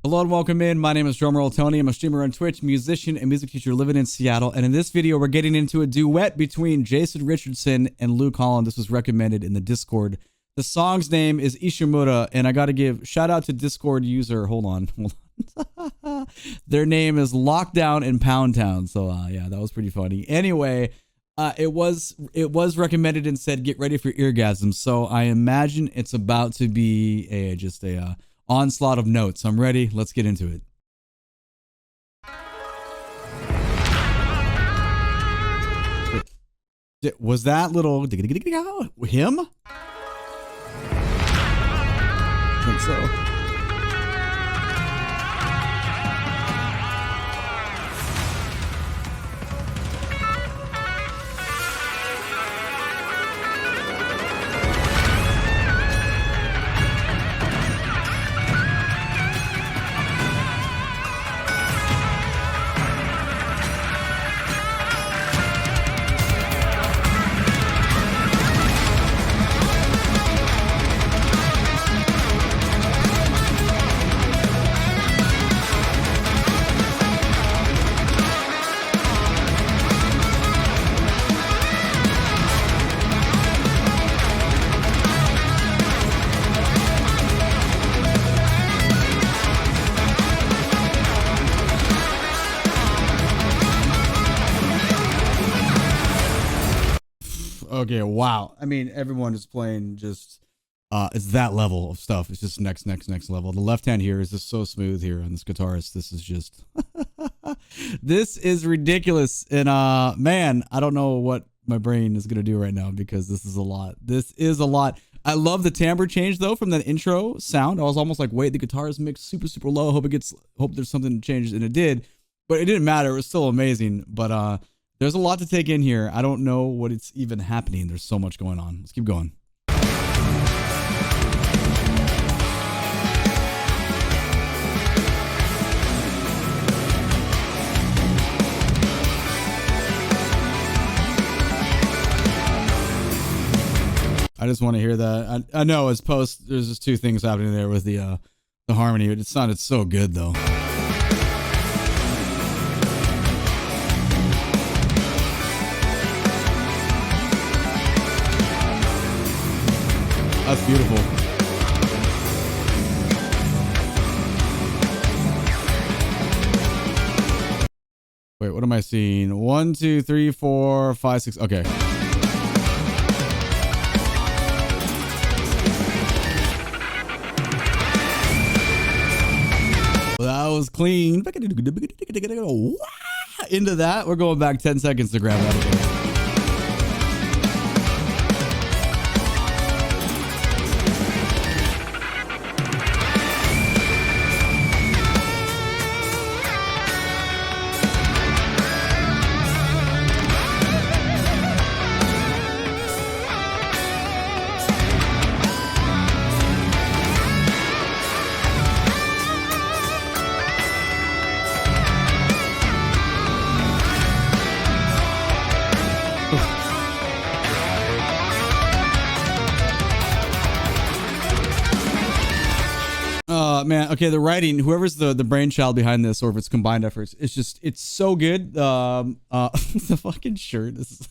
Hello and welcome in. My name is Drumroll Tony. I'm a streamer on Twitch, musician, and music teacher living in Seattle. And in this video, we're getting into a duet between Jason Richardson and Luke Holland. This was recommended in the Discord. The song's name is Ishimura, and I got to give shout out to Discord user. Hold on. Their name is Lockdown in Pound Town. So yeah, that was pretty funny. Anyway, it was recommended and said get ready for eargasms. So I imagine it's about to be just a onslaught of notes. I'm ready. Let's get into it. Was that little him? I think so. Okay, wow. I mean, everyone is playing just, it's that level of stuff. It's just next level. The left hand here is just so smooth here on this guitarist. This is just, this is ridiculous. And man, I don't know what my brain is going to do right now because this is a lot. This is a lot. I love the timbre change though from that intro sound. I was almost like, wait, the guitar is mixed super low. Hope there's something changed, and it did, but it didn't matter. It was still amazing. But there's a lot to take in here. I don't know what it's even happening. There's so much going on. Let's keep going. I just want to hear that. I know it's post. There's just two things happening there with the harmony. It sounded so good though. That's beautiful. Wait, what am I seeing? 1, 2, 3, 4, 5, 6. Okay. Well, that was clean. Into that, we're going back 10 seconds to grab that again. Man, okay, the writing, whoever's the brainchild behind this, or if it's combined efforts, it's so good. The fucking shirt, this is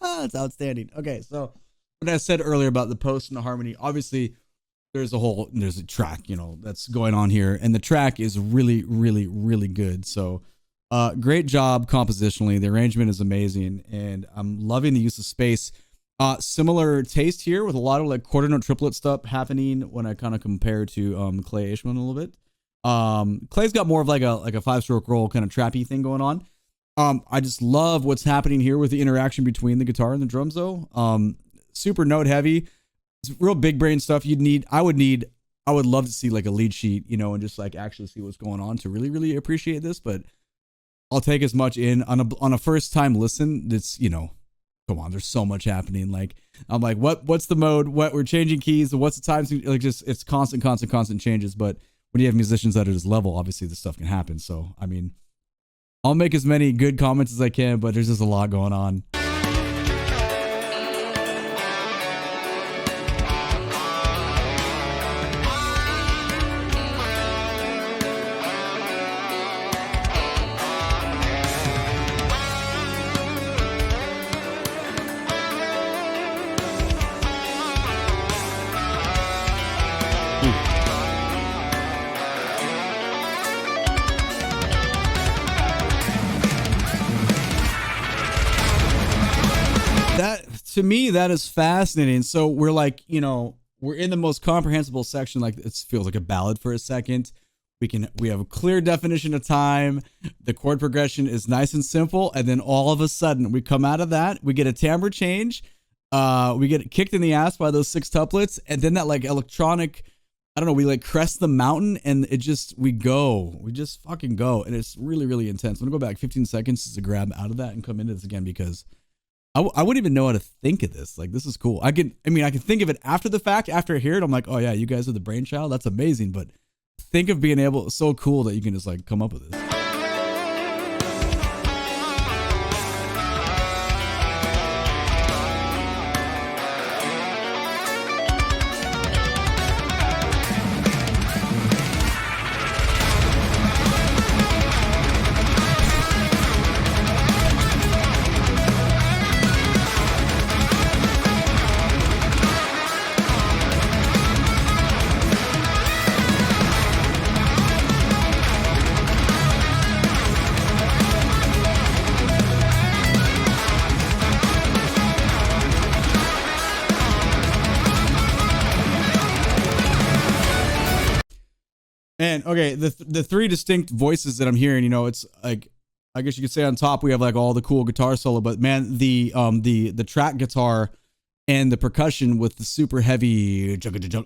it's outstanding. Okay, so what I said earlier about the post and the harmony, obviously there's a track, that's going on here, and the track is really good. So great job compositionally. The arrangement is amazing, and I'm loving the use of space. Similar taste here with a lot of like quarter note triplet stuff happening when I kind of compare to Clay Ishman a little bit. Clay's got more of like a 5-stroke roll kind of trappy thing going on. I just love what's happening here with the interaction between the guitar and the drums though. Super note heavy. It's real big brain stuff. I would love to see like a lead sheet, and just like actually see what's going on to really appreciate this, but I'll take as much in on a first time listen. It's, come on, there's so much happening. Like, I'm like, what's the mode? What we're changing keys? What's the time? Like, just it's constant changes. But when you have musicians that are at this level, obviously this stuff can happen. So, I mean, I'll make as many good comments as I can, but there's just a lot going on. That, to me, that is fascinating. So we're like, you know, we're in the most comprehensible section. Like, it feels like a ballad for a second. We have a clear definition of time. The chord progression is nice and simple, and then all of a sudden we come out of that, we get a timbre change, we get kicked in the ass by those six tuplets, and then that like electronic, I don't know, we like crest the mountain, and we just fucking go, and it's really, really intense. I'm gonna go back 15 seconds just to grab out of that and come into this again, because I wouldn't even know how to think of this. Like, this is cool. I can think of it after the fact. After I hear it, I'm like, oh yeah, you guys are the brainchild. That's amazing. But think of being able, so cool that you can just like come up with this. And okay, the three distinct voices that I'm hearing, you know, it's like, I guess you could say on top we have like all the cool guitar solo, but man, the track guitar and the percussion with the super heavy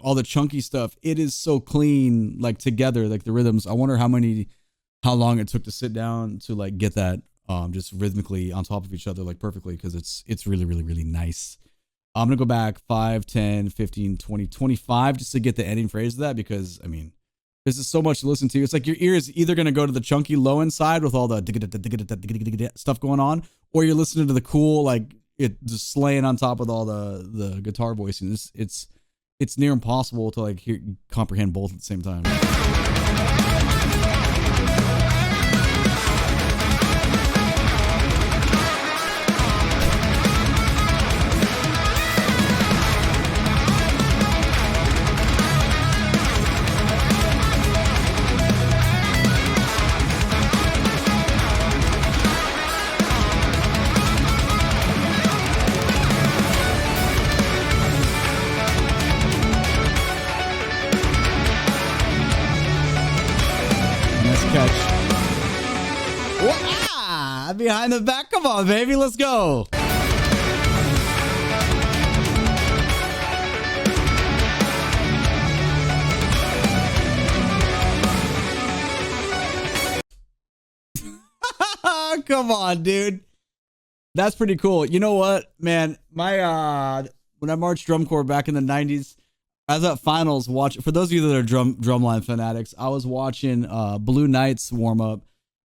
all the chunky stuff, it is so clean, like together, like the rhythms. I wonder how long it took to sit down to like get that just rhythmically on top of each other like perfectly, because it's really, really, really nice. I'm gonna go back 5, 10, 15, 20, 25 just to get the ending phrase of that, because I mean, this is so much to listen to. It's like your ear is either going to go to the chunky low end side with all the stuff going on, or you're listening to the cool, like it just slaying on top with all the guitar voicing. It's near impossible to like comprehend both at the same time. Behind the back, come on, baby, let's go. Come on, dude, that's pretty cool. You know what, man, my when I marched drum corps back in the 90s, I was at finals watching, for those of you that are drumline fanatics, I was watching Blue Knights warm up,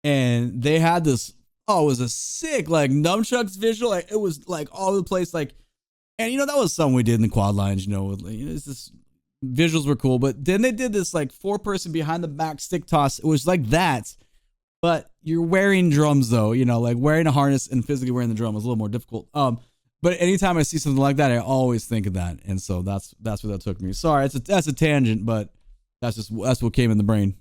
and they had this, oh, it was a sick like nunchucks visual. Like, it was like all over the place. Like, and you know, that was something we did in the quad lines, you know, with, like, it's just, visuals were cool. But then they did this like 4-person behind the back stick toss. It was like that, but you're wearing drums though, you know, like wearing a harness and physically wearing the drum was a little more difficult. But anytime I see something like that, I always think of that. And so that's where that took me. Sorry, that's a tangent, but that's what came in the brain.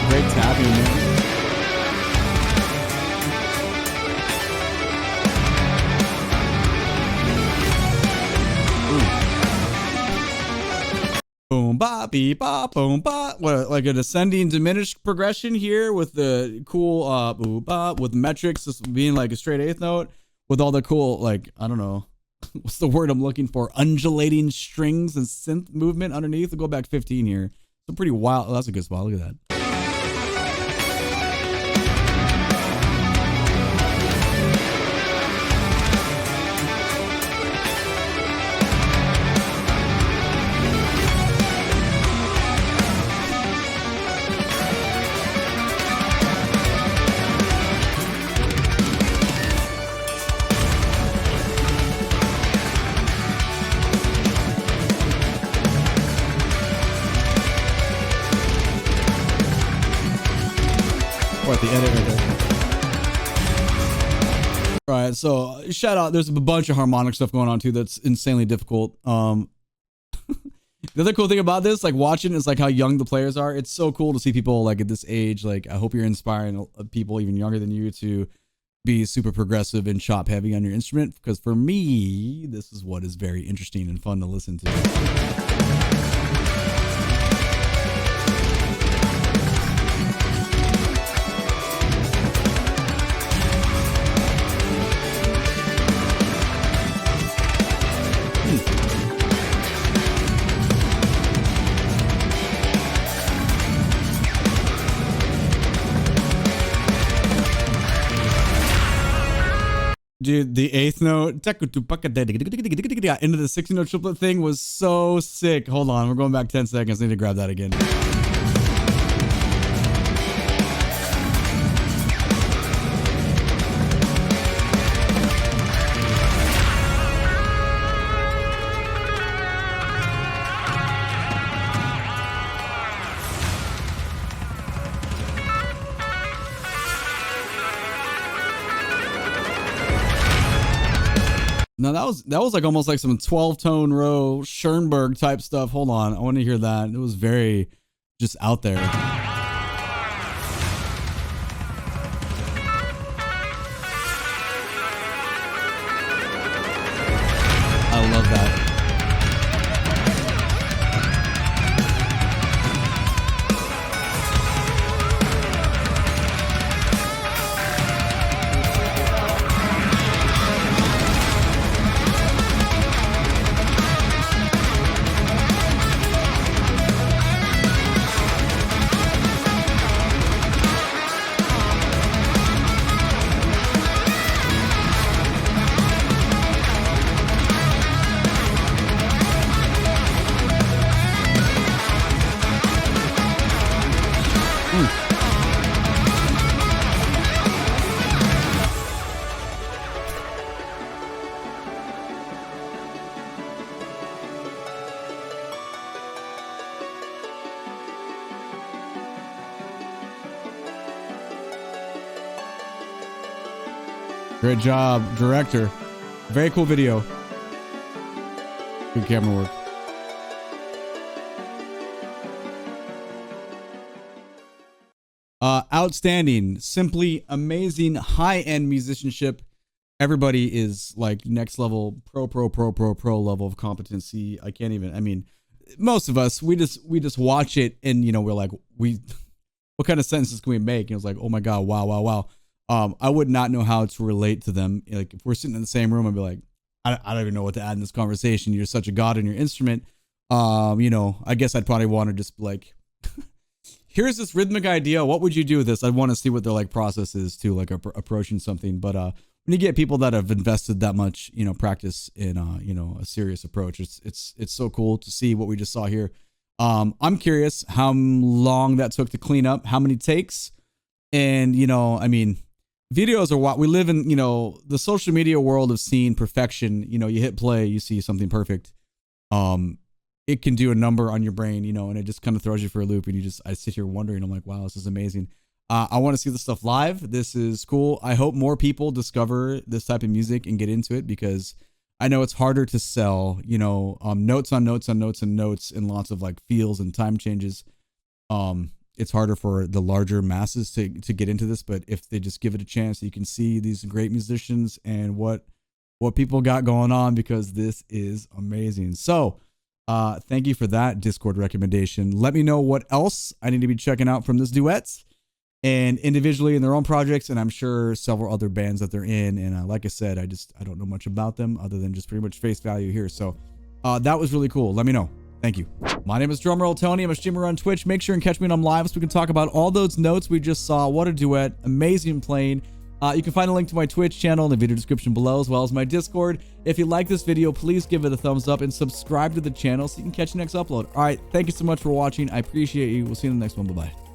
Great tapping, man. Boom, ba, beep, ba, boom, ba. What, like a descending diminished progression here with the cool, boom, ba, with metrics just being like a straight eighth note with all the cool, like, I don't know, what's the word I'm looking for? Undulating strings and synth movement underneath. We'll go back 15 here. It's a pretty wild, oh, that's a good spot. Look at that. All right, so shout out. There's a bunch of harmonic stuff going on too that's insanely difficult. The other cool thing about this, like watching, is like how young the players are. It's so cool to see people like at this age. Like I hope you're inspiring people even younger than you to be super progressive and chop heavy on your instrument, because for me, this is what is very interesting and fun to listen to. Dude, the 8th note into the 16th note triplet thing was so sick. Hold on, we're going back 10 seconds. I need to grab that again. Now that was like almost like some 12-tone row Schoenberg type stuff. Hold on, I want to hear that. It was very just out there. I love that. Great job, director. Very cool video. Good camera work. Outstanding, simply amazing, high-end musicianship. Everybody is like next level, pro level of competency. I can't even, I mean, most of us, we just watch it and, you know, we're like, what kind of sentences can we make? And it was like, oh my God, wow. I would not know how to relate to them. Like if we're sitting in the same room, I'd be like, I don't even know what to add in this conversation. You're such a god in your instrument. You know, I guess I'd probably want to just be like, here's this rhythmic idea. What would you do with this? I'd want to see what their like process is to like approaching something. But when you get people that have invested that much, you know, practice in you know, a serious approach, it's so cool to see what we just saw here. I'm curious how long that took to clean up, how many takes, and you know, I mean, videos are what we live in. You know, the social media world of seeing perfection. You know, you hit play, you see something perfect. It can do a number on your brain, you know, and it just kind of throws you for a loop. And I sit here wondering, I'm like, wow, this is amazing. I want to see this stuff live. This is cool. I hope more people discover this type of music and get into it, because I know it's harder to sell, you know, notes on notes on notes and notes and lots of like feels and time changes. It's harder for the larger masses to get into this, but if they just give it a chance, you can see these great musicians and what people got going on, because this is amazing. So, thank you for that Discord recommendation. Let me know what else I need to be checking out from this duet and individually in their own projects. And I'm sure several other bands that they're in. And like I said, I don't know much about them other than just pretty much face value here. So that was really cool. Let me know. Thank you. My name is Drumroll Tony. I'm a streamer on Twitch. Make sure and catch me when I'm live so we can talk about all those notes we just saw. What a duet. Amazing playing. You can find a link to my Twitch channel in the video description below, as well as my Discord. If you like this video, please give it a thumbs up and subscribe to the channel so you can catch the next upload. All right, thank you so much for watching. I appreciate you. We'll see you in the next one. Bye-bye.